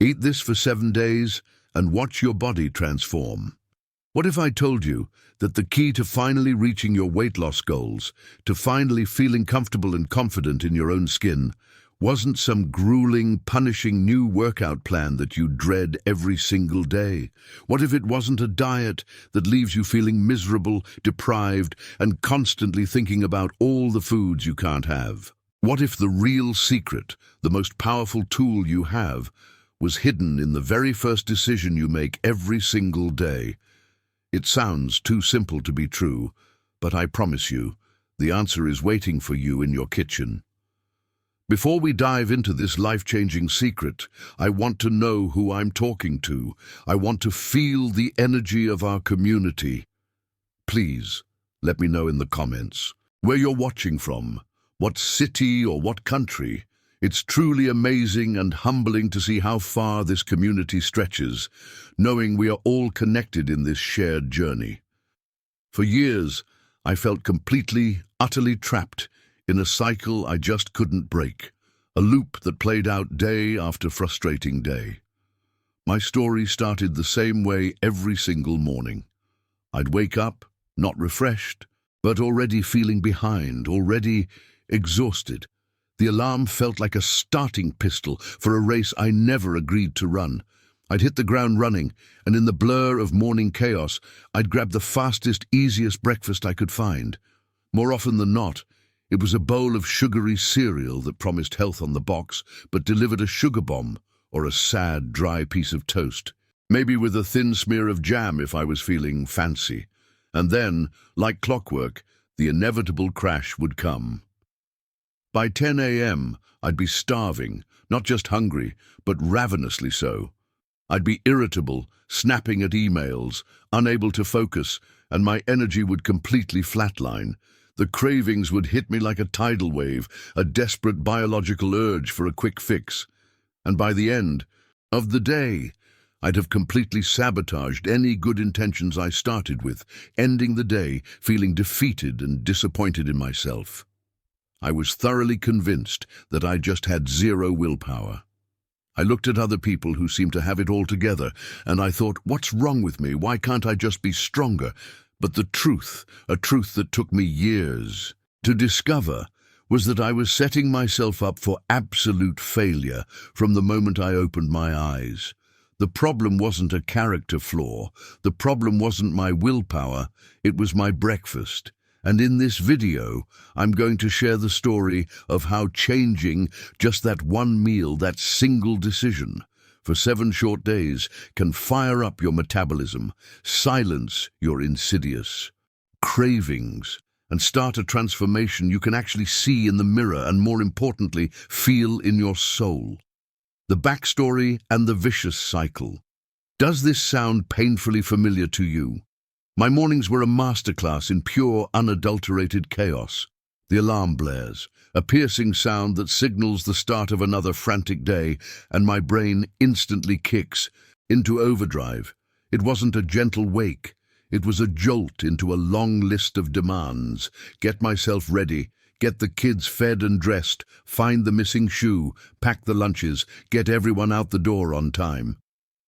Eat this for 7 days and watch your body transform. What if I told you that the key to finally reaching your weight loss goals, to finally feeling comfortable and confident in your own skin, wasn't some grueling, punishing new workout plan that you dread every single day? What if it wasn't a diet that leaves you feeling miserable, deprived, and constantly thinking about all the foods you can't have? What if the real secret, the most powerful tool you have, was hidden in the very first decision you make every single day? It sounds too simple to be true, but I promise you, the answer is waiting for you in your kitchen. Before we dive into this life-changing secret, I want to know who I'm talking to. I want to feel the energy of our community. Please, let me know in the comments where you're watching from, what city or what country. It's truly amazing and humbling to see how far this community stretches, knowing we are all connected in this shared journey. For years, I felt completely, utterly trapped in a cycle I just couldn't break, a loop that played out day after frustrating day. My story started the same way every single morning. I'd wake up, not refreshed, but already feeling behind, already exhausted. The alarm felt like a starting pistol for a race I never agreed to run. I'd hit the ground running, and in the blur of morning chaos, I'd grab the fastest, easiest breakfast I could find. More often than not, it was a bowl of sugary cereal that promised health on the box, but delivered a sugar bomb or a sad, dry piece of toast, maybe with a thin smear of jam if I was feeling fancy. And then, like clockwork, the inevitable crash would come. By 10 a.m., I'd be starving, not just hungry, but ravenously so. I'd be irritable, snapping at emails, unable to focus, and my energy would completely flatline. The cravings would hit me like a tidal wave, a desperate biological urge for a quick fix. And by the end of the day, I'd have completely sabotaged any good intentions I started with, ending the day feeling defeated and disappointed in myself. I was thoroughly convinced that I just had zero willpower. I looked at other people who seemed to have it all together, and I thought, what's wrong with me? Why can't I just be stronger? But the truth, a truth that took me years to discover, was that I was setting myself up for absolute failure from the moment I opened my eyes. The problem wasn't a character flaw. The problem wasn't my willpower. It was my breakfast. And in this video, I'm going to share the story of how changing just that one meal, that single decision, for 7 short days can fire up your metabolism, silence your insidious cravings, and start a transformation you can actually see in the mirror and, more importantly, feel in your soul. The backstory and the vicious cycle. Does this sound painfully familiar to you? My mornings were a masterclass in pure, unadulterated chaos. The alarm blares, a piercing sound that signals the start of another frantic day, and my brain instantly kicks into overdrive. It wasn't a gentle wake. It was a jolt into a long list of demands. Get myself ready, get the kids fed and dressed, find the missing shoe, pack the lunches, get everyone out the door on time.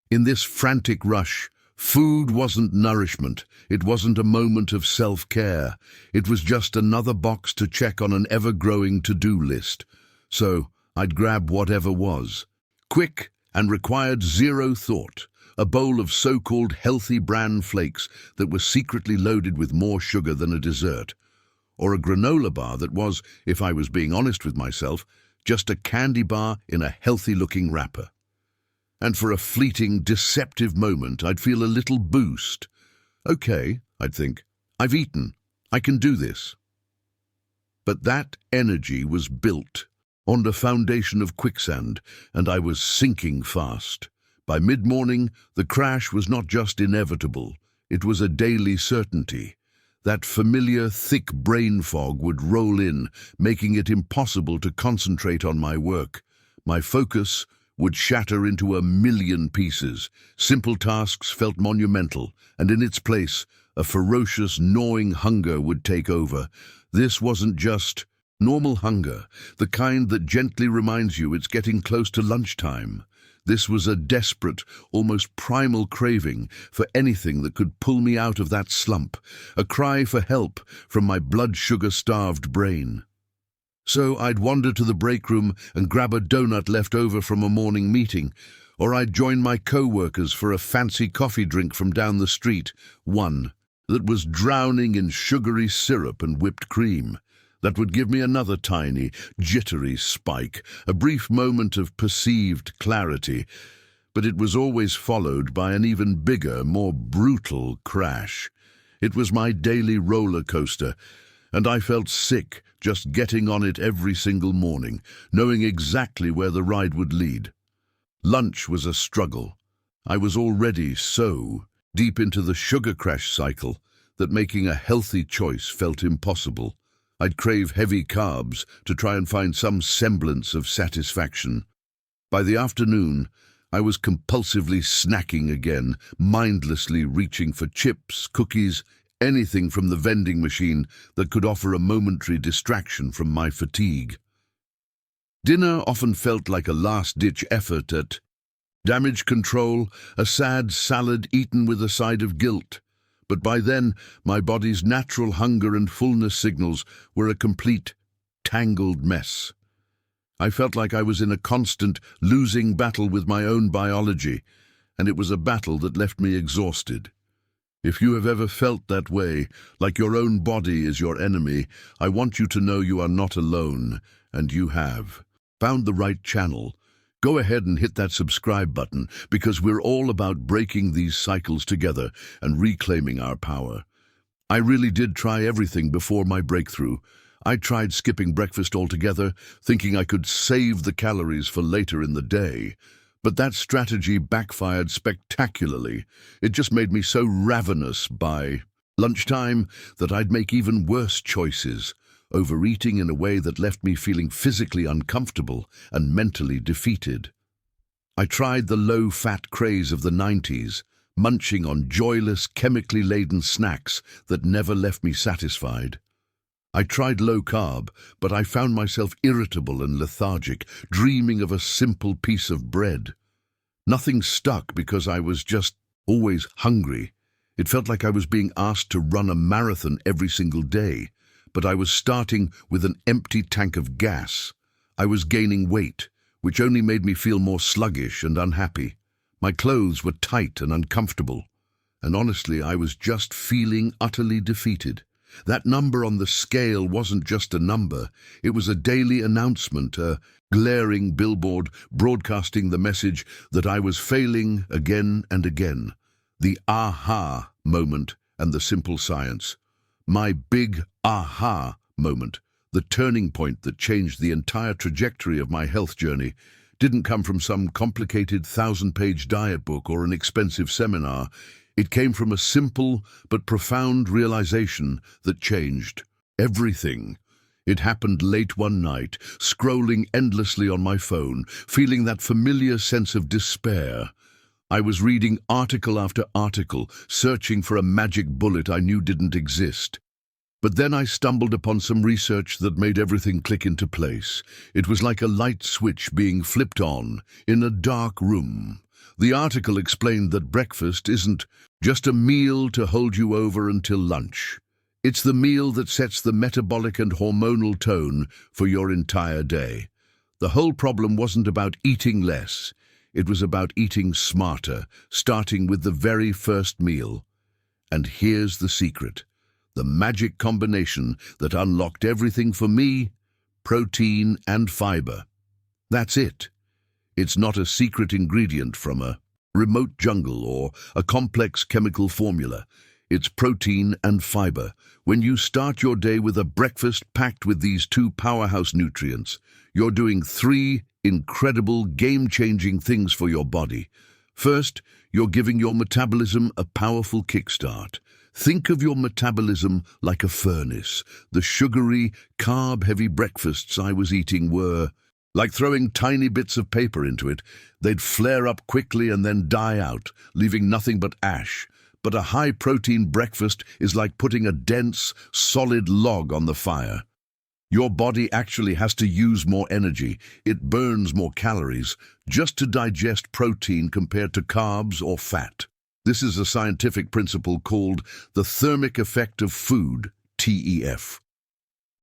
In this frantic rush, food wasn't nourishment. It wasn't a moment of self-care. It was just another box to check on an ever-growing to-do list. So I'd grab whatever was. Quick and required zero thought. A bowl of so-called healthy bran flakes that were secretly loaded with more sugar than a dessert. Or a granola bar that was, if I was being honest with myself, just a candy bar in a healthy-looking wrapper. And for a fleeting, deceptive moment, I'd feel a little boost. Okay, I'd think, I've eaten. I can do this. But that energy was built on the foundation of quicksand, and I was sinking fast. By mid-morning, the crash was not just inevitable, it was a daily certainty. That familiar, thick brain fog would roll in, making it impossible to concentrate on my work. My focus would shatter into a million pieces. Simple tasks felt monumental, and in its place, a ferocious, gnawing hunger would take over. This wasn't just normal hunger, the kind that gently reminds you it's getting close to lunchtime. This was a desperate, almost primal craving for anything that could pull me out of that slump, a cry for help from my blood sugar-starved brain. So I'd wander to the break room and grab a donut left over from a morning meeting, or I'd join my co-workers for a fancy coffee drink from down the street, one that was drowning in sugary syrup and whipped cream. That would give me another tiny, jittery spike, a brief moment of perceived clarity, but it was always followed by an even bigger, more brutal crash. It was my daily roller coaster, and I felt sick just getting on it every single morning, knowing exactly where the ride would lead. Lunch was a struggle. I was already so deep into the sugar crash cycle that making a healthy choice felt impossible. I'd crave heavy carbs to try and find some semblance of satisfaction. By the afternoon, I was compulsively snacking again, mindlessly reaching for chips, cookies, anything from the vending machine that could offer a momentary distraction from my fatigue. Dinner often felt like a last-ditch effort at damage control, a sad salad eaten with a side of guilt. But by then, my body's natural hunger and fullness signals were a complete, tangled mess. I felt like I was in a constant, losing battle with my own biology, and it was a battle that left me exhausted. If you have ever felt that way, like your own body is your enemy, I want you to know you are not alone, and you have found the right channel. Go ahead and hit that subscribe button, because we're all about breaking these cycles together and reclaiming our power. I really did try everything before my breakthrough. I tried skipping breakfast altogether, thinking I could save the calories for later in the day. But that strategy backfired spectacularly. It just made me so ravenous by lunchtime that I'd make even worse choices, overeating in a way that left me feeling physically uncomfortable and mentally defeated. I tried the low-fat craze of the 90s, munching on joyless, chemically-laden snacks that never left me satisfied. I tried low-carb, but I found myself irritable and lethargic, dreaming of a simple piece of bread. Nothing stuck because I was just always hungry. It felt like I was being asked to run a marathon every single day, but I was starting with an empty tank of gas. I was gaining weight, which only made me feel more sluggish and unhappy. My clothes were tight and uncomfortable, and honestly, I was just feeling utterly defeated. That number on the scale wasn't just a number, it was a daily announcement, a glaring billboard broadcasting the message that I was failing again and again. The aha moment and the simple science. My big aha moment, the turning point that changed the entire trajectory of my health journey, didn't come from some complicated 1,000-page diet book or an expensive seminar. It came from a simple but profound realization that changed everything. It happened late one night, scrolling endlessly on my phone, feeling that familiar sense of despair. I was reading article after article, searching for a magic bullet I knew didn't exist. But then I stumbled upon some research that made everything click into place. It was like a light switch being flipped on in a dark room. The article explained that breakfast isn't just a meal to hold you over until lunch. It's the meal that sets the metabolic and hormonal tone for your entire day. The whole problem wasn't about eating less. It was about eating smarter, starting with the very first meal. And here's the secret. The magic combination that unlocked everything for me: protein and fiber. That's it. It's not a secret ingredient from a remote jungle or a complex chemical formula. It's protein and fiber. When you start your day with a breakfast packed with these two powerhouse nutrients, you're doing three incredible, game-changing things for your body. First, you're giving your metabolism a powerful kickstart. Think of your metabolism like a furnace. The sugary, carb-heavy breakfasts I was eating were like throwing tiny bits of paper into it. They'd flare up quickly and then die out, leaving nothing but ash. But a high-protein breakfast is like putting a dense, solid log on the fire. Your body actually has to use more energy. It burns more calories just to digest protein compared to carbs or fat. This is a scientific principle called the thermic effect of food, TEF.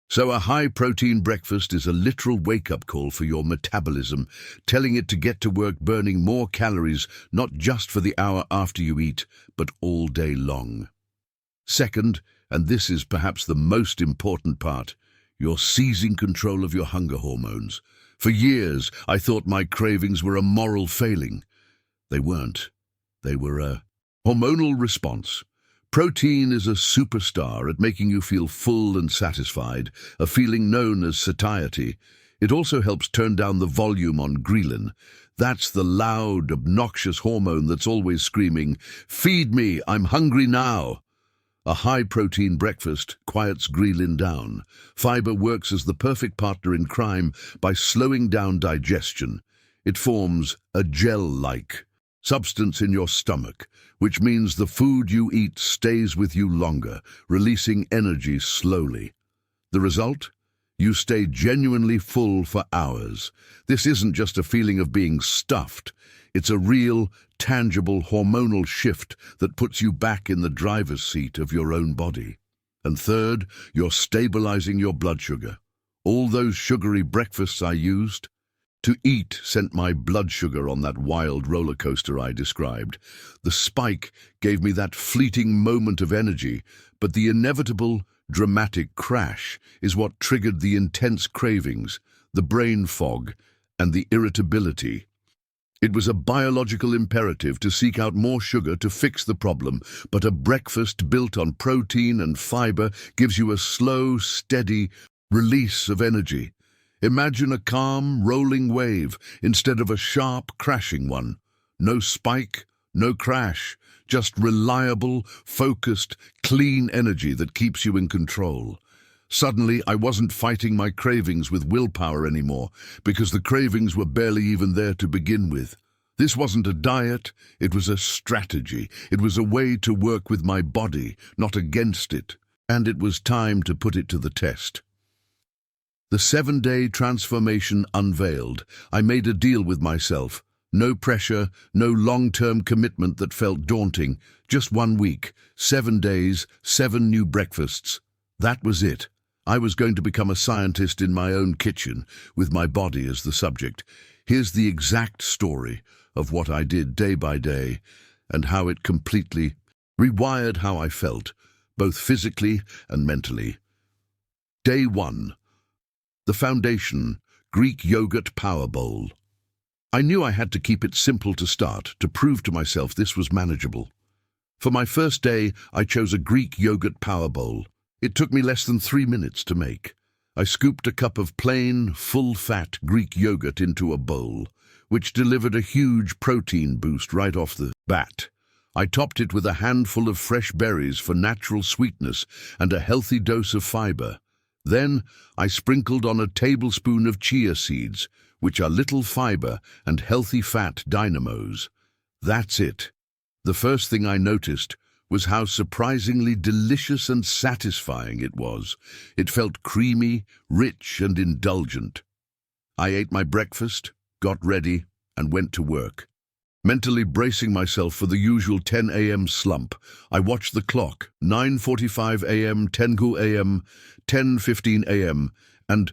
So a high-protein breakfast is a literal wake-up call for your metabolism, telling it to get to work burning more calories, not just for the hour after you eat, but all day long. Second, and this is perhaps the most important part, you're seizing control of your hunger hormones. For years, I thought my cravings were a moral failing. They weren't. They were a hormonal response. Protein is a superstar at making you feel full and satisfied, a feeling known as satiety. It also helps turn down the volume on ghrelin. That's the loud, obnoxious hormone that's always screaming, "Feed me, I'm hungry now." A high-protein breakfast quiets ghrelin down. Fiber works as the perfect partner in crime by slowing down digestion. It forms a gel-like substance in your stomach, which means the food you eat stays with you longer, releasing energy slowly. The result? You stay genuinely full for hours. This isn't just a feeling of being stuffed. It's a real, tangible hormonal shift that puts you back in the driver's seat of your own body. And third, you're stabilizing your blood sugar. All those sugary breakfasts I used to eat sent my blood sugar on that wild roller coaster I described. The spike gave me that fleeting moment of energy, but the inevitable, dramatic crash is what triggered the intense cravings, the brain fog, and the irritability. It was a biological imperative to seek out more sugar to fix the problem, but a breakfast built on protein and fiber gives you a slow, steady release of energy. Imagine a calm, rolling wave instead of a sharp, crashing one. No spike, no crash, just reliable, focused, clean energy that keeps you in control. Suddenly, I wasn't fighting my cravings with willpower anymore, because the cravings were barely even there to begin with. This wasn't a diet, it was a strategy. It was a way to work with my body, not against it. And it was time to put it to the test. The 7-day transformation unveiled. I made a deal with myself. No pressure, no long-term commitment that felt daunting. Just 1 week, 7 days, 7 new breakfasts. That was it. I was going to become a scientist in my own kitchen, with my body as the subject. Here's the exact story of what I did day by day, and how it completely rewired how I felt, both physically and mentally. Day 1. The foundation, Greek yogurt power bowl. I knew I had to keep it simple to start, to prove to myself this was manageable. For my first day, I chose a Greek yogurt power bowl. It took me less than 3 minutes to make. I scooped a cup of plain, full-fat Greek yogurt into a bowl, which delivered a huge protein boost right off the bat. I topped it with a handful of fresh berries for natural sweetness and a healthy dose of fiber. Then I sprinkled on a tablespoon of chia seeds, which are little fiber and healthy fat dynamos. That's it. The first thing I noticed was how surprisingly delicious and satisfying it was. It felt creamy, rich, and indulgent. I ate my breakfast, got ready, and went to work. Mentally bracing myself for the usual 10 a.m. slump, I watched the clock, 9:45 a.m., 10 a.m., 10:15 a.m., and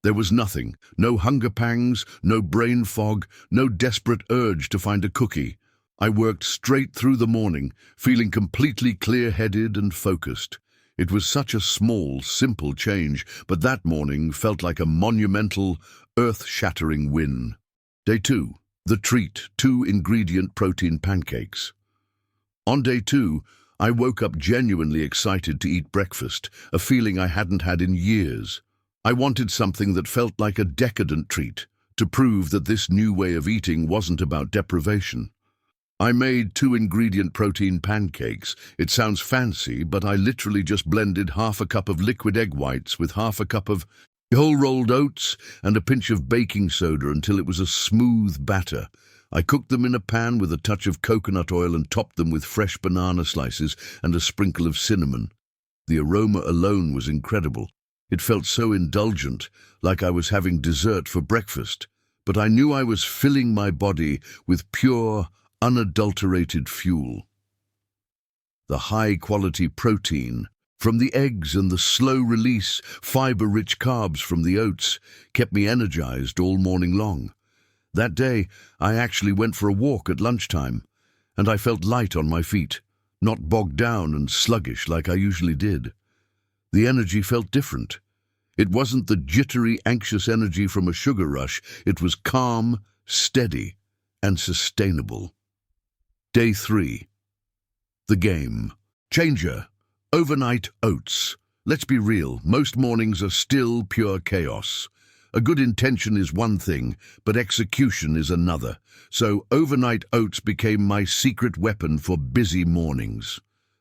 there was nothing. No hunger pangs, no brain fog, no desperate urge to find a cookie. I worked straight through the morning, feeling completely clear-headed and focused. It was such a small, simple change, but that morning felt like a monumental, earth-shattering win. Day 2. The treat, 2-ingredient protein pancakes. On day 2, I woke up genuinely excited to eat breakfast, a feeling I hadn't had in years. I wanted something that felt like a decadent treat, to prove that this new way of eating wasn't about deprivation. I made 2-ingredient protein pancakes. It sounds fancy, but I literally just blended half a cup of liquid egg whites with half a cup of whole rolled oats and a pinch of baking soda until it was a smooth batter. I cooked them in a pan with a touch of coconut oil and topped them with fresh banana slices and a sprinkle of cinnamon. The aroma alone was incredible. It felt so indulgent, like I was having dessert for breakfast, but I knew I was filling my body with pure, unadulterated fuel. The high-quality protein from the eggs and the slow-release, fiber-rich carbs from the oats kept me energized all morning long. That day, I actually went for a walk at lunchtime, and I felt light on my feet, not bogged down and sluggish like I usually did. The energy felt different. It wasn't the jittery, anxious energy from a sugar rush. It was calm, steady, and sustainable. Day 3. The game. Changer. Overnight oats. Let's be real, most mornings are still pure chaos. A good intention is one thing, but execution is another. So overnight oats became my secret weapon for busy mornings.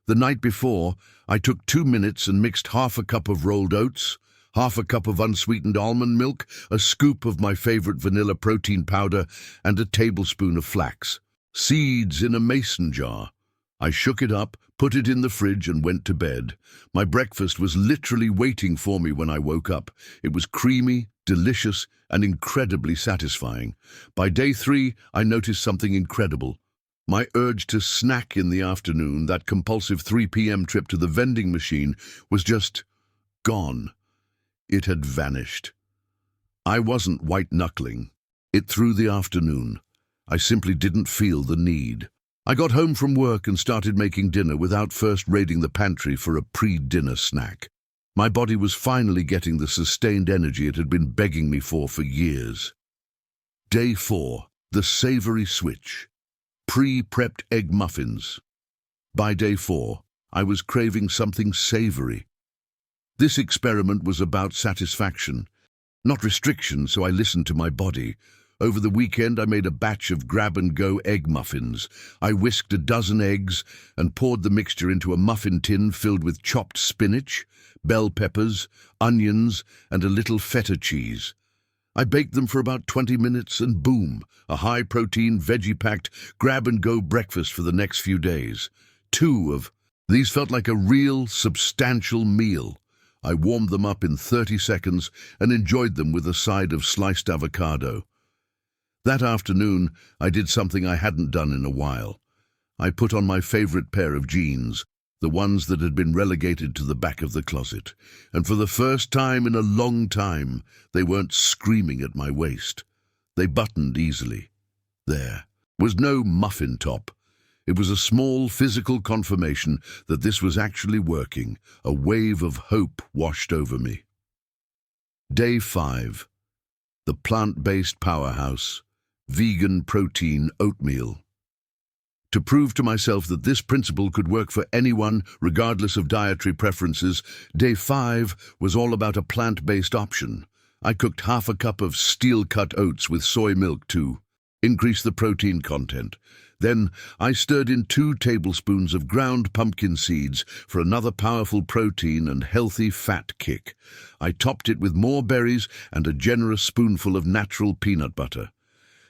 The night before, I took 2 minutes and mixed half a cup of rolled oats, half a cup of unsweetened almond milk, a scoop of my favorite vanilla protein powder, and a tablespoon of flax. Seeds in a mason jar. I shook it up, put it in the fridge, and went to bed. My breakfast was literally waiting for me when I woke up. It was creamy, delicious, and incredibly satisfying. By day 3, I noticed something incredible. My urge to snack in the afternoon, that compulsive 3 p.m. trip to the vending machine, was just gone. It had vanished. I wasn't white-knuckling it through the afternoon. I simply didn't feel the need. I got home from work and started making dinner without first raiding the pantry for a pre-dinner snack. My body was finally getting the sustained energy it had been begging me for years. Day 4. The savory switch. Pre-prepped egg muffins. By day 4, I was craving something savory. This experiment was about satisfaction, not restriction, so I listened to my body. Over the weekend, I made a batch of grab-and-go egg muffins. I whisked a dozen eggs and poured the mixture into a muffin tin filled with chopped spinach, bell peppers, onions, and a little feta cheese. I baked them for about 20 minutes and boom, a high-protein, veggie-packed, grab-and-go breakfast for the next few days. 2 of these felt like a real, substantial meal. I warmed them up in 30 seconds and enjoyed them with a side of sliced avocado. That afternoon, I did something I hadn't done in a while. I put on my favorite pair of jeans, the ones that had been relegated to the back of the closet, and for the first time in a long time, they weren't screaming at my waist. They buttoned easily. There was no muffin top. It was a small physical confirmation that this was actually working. A wave of hope washed over me. Day 5. The plant-based powerhouse. Vegan protein oatmeal. To prove to myself that this principle could work for anyone, regardless of dietary preferences, day 5 was all about a plant-based option. I cooked half a cup of steel-cut oats with soy milk to increase the protein content. Then I stirred in 2 tablespoons of ground pumpkin seeds for another powerful protein and healthy fat kick. I topped it with more berries and a generous spoonful of natural peanut butter.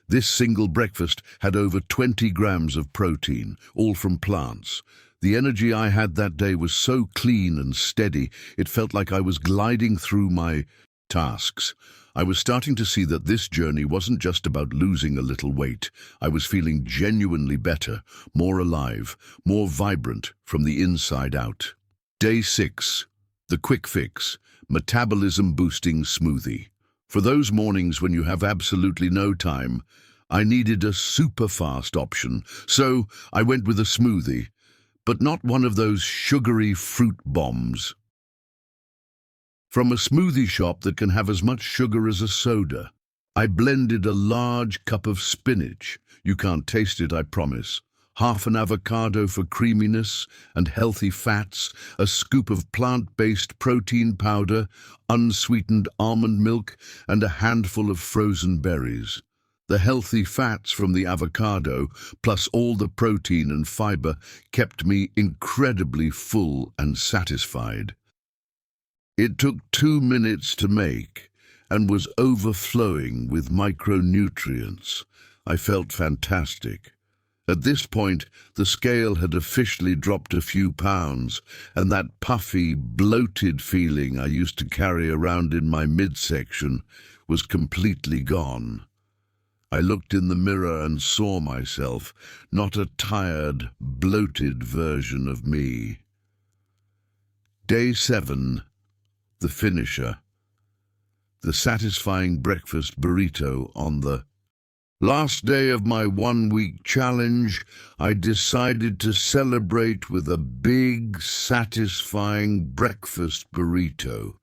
This single breakfast had over 20 grams of protein, all from plants. The energy I had that day was so clean and steady, it felt like I was gliding through my tasks. I was starting to see that this journey wasn't just about losing a little weight. I was feeling genuinely better, more alive, more vibrant from the inside out. Day 6. The quick fix. Metabolism boosting smoothie. For those mornings when you have absolutely no time, I needed a super fast option, so I went with a smoothie, but not one of those sugary fruit bombs. From a smoothie shop that can have as much sugar as a soda, I blended a large cup of spinach. You can't taste it, I promise. Half an avocado for creaminess and healthy fats, a scoop of plant-based protein powder, unsweetened almond milk, and a handful of frozen berries. The healthy fats from the avocado, plus all the protein and fiber, kept me incredibly full and satisfied. It took 2 minutes to make and was overflowing with micronutrients. I felt fantastic. At this point, the scale had officially dropped a few pounds, and that puffy, bloated feeling I used to carry around in my midsection was completely gone. I looked in the mirror and saw myself, not a tired, bloated version of me. Day 7, the finisher. The satisfying breakfast burrito on the last day of my 1-week challenge. I decided to celebrate with a big, satisfying breakfast burrito.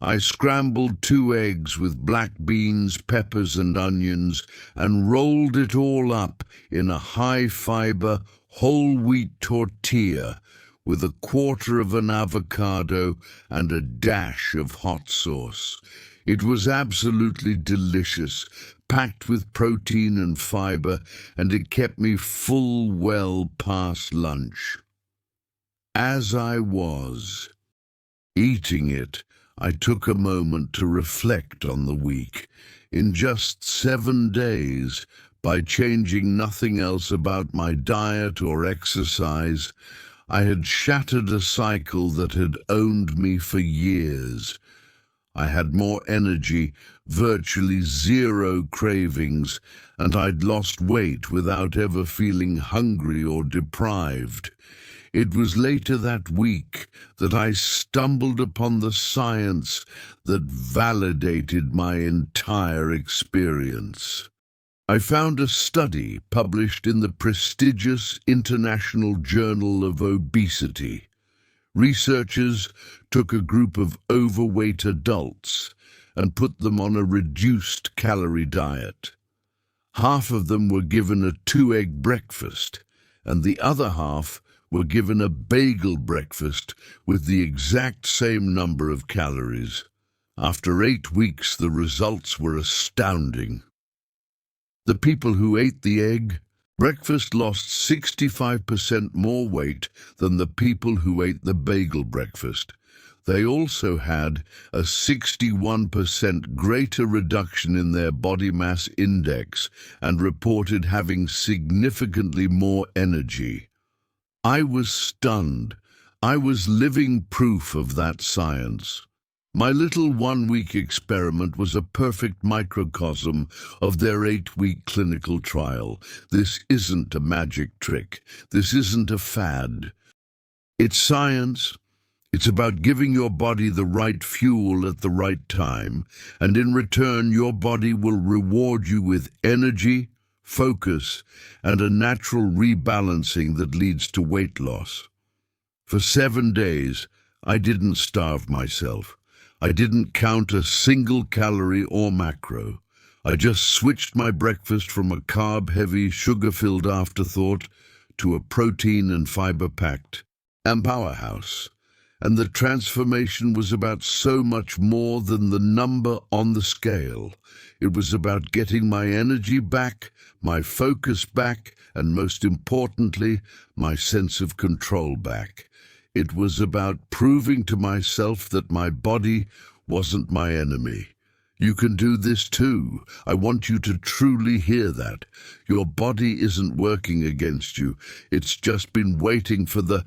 I scrambled 2 eggs with black beans, peppers and onions and rolled it all up in a high-fiber, whole-wheat tortilla with a quarter of an avocado and a dash of hot sauce. It was absolutely delicious, packed with protein and fiber, and it kept me full well past lunch. As I was eating it, I took a moment to reflect on the week. In just 7 days, by changing nothing else about my diet or exercise, I had shattered a cycle that had owned me for years. I had more energy, virtually zero cravings, and I'd lost weight without ever feeling hungry or deprived. It was later that week that I stumbled upon the science that validated my entire experience. I found a study published in the prestigious International Journal of Obesity. Researchers took a group of overweight adults and put them on a reduced calorie diet. Half of them were given a 2-egg breakfast, and the other half were given a bagel breakfast with the exact same number of calories. After 8 weeks, the results were astounding. The people who ate the egg breakfast lost 65% more weight than the people who ate the bagel breakfast. They also had a 61% greater reduction in their body mass index and reported having significantly more energy. I was stunned. I was living proof of that science. My little 1-week experiment was a perfect microcosm of their 8-week clinical trial. This isn't a magic trick. This isn't a fad. It's science. It's about giving your body the right fuel at the right time, and in return your body will reward you with energy, focus, and a natural rebalancing that leads to weight loss. For 7 days, I didn't starve myself. I didn't count a single calorie or macro. I just switched my breakfast from a carb-heavy, sugar-filled afterthought to a protein and fiber-packed powerhouse. And the transformation was about so much more than the number on the scale. It was about getting my energy back, my focus back, and most importantly, my sense of control back. It was about proving to myself that my body wasn't my enemy. You can do this too. I want you to truly hear that. Your body isn't working against you. It's just been waiting for the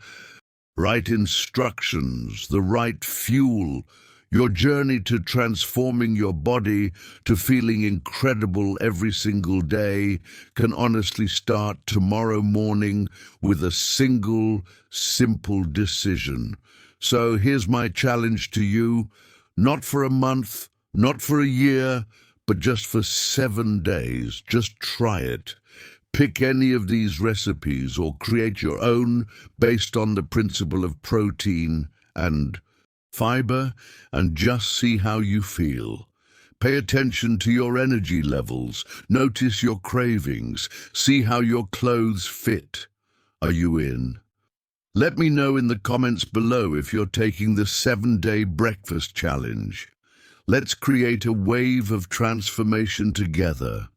right instructions, the right fuel. Your journey to transforming your body to feeling incredible every single day can honestly start tomorrow morning with a single, simple decision. So here's my challenge to you. Not for a month, not for a year, but just for 7 days. Just try it. Pick any of these recipes or create your own based on the principle of protein and fiber, and just see how you feel. Pay attention to your energy levels. Notice your cravings. See how your clothes fit. Are you in? Let me know in the comments below if you're taking the 7-day breakfast challenge. Let's create a wave of transformation together.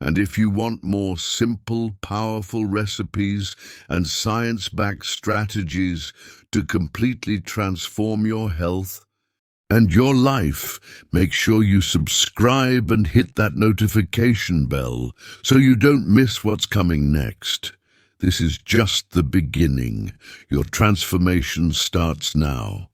And if you want more simple, powerful recipes and science-backed strategies to completely transform your health and your life, make sure you subscribe and hit that notification bell so you don't miss what's coming next. This is just the beginning. Your transformation starts now.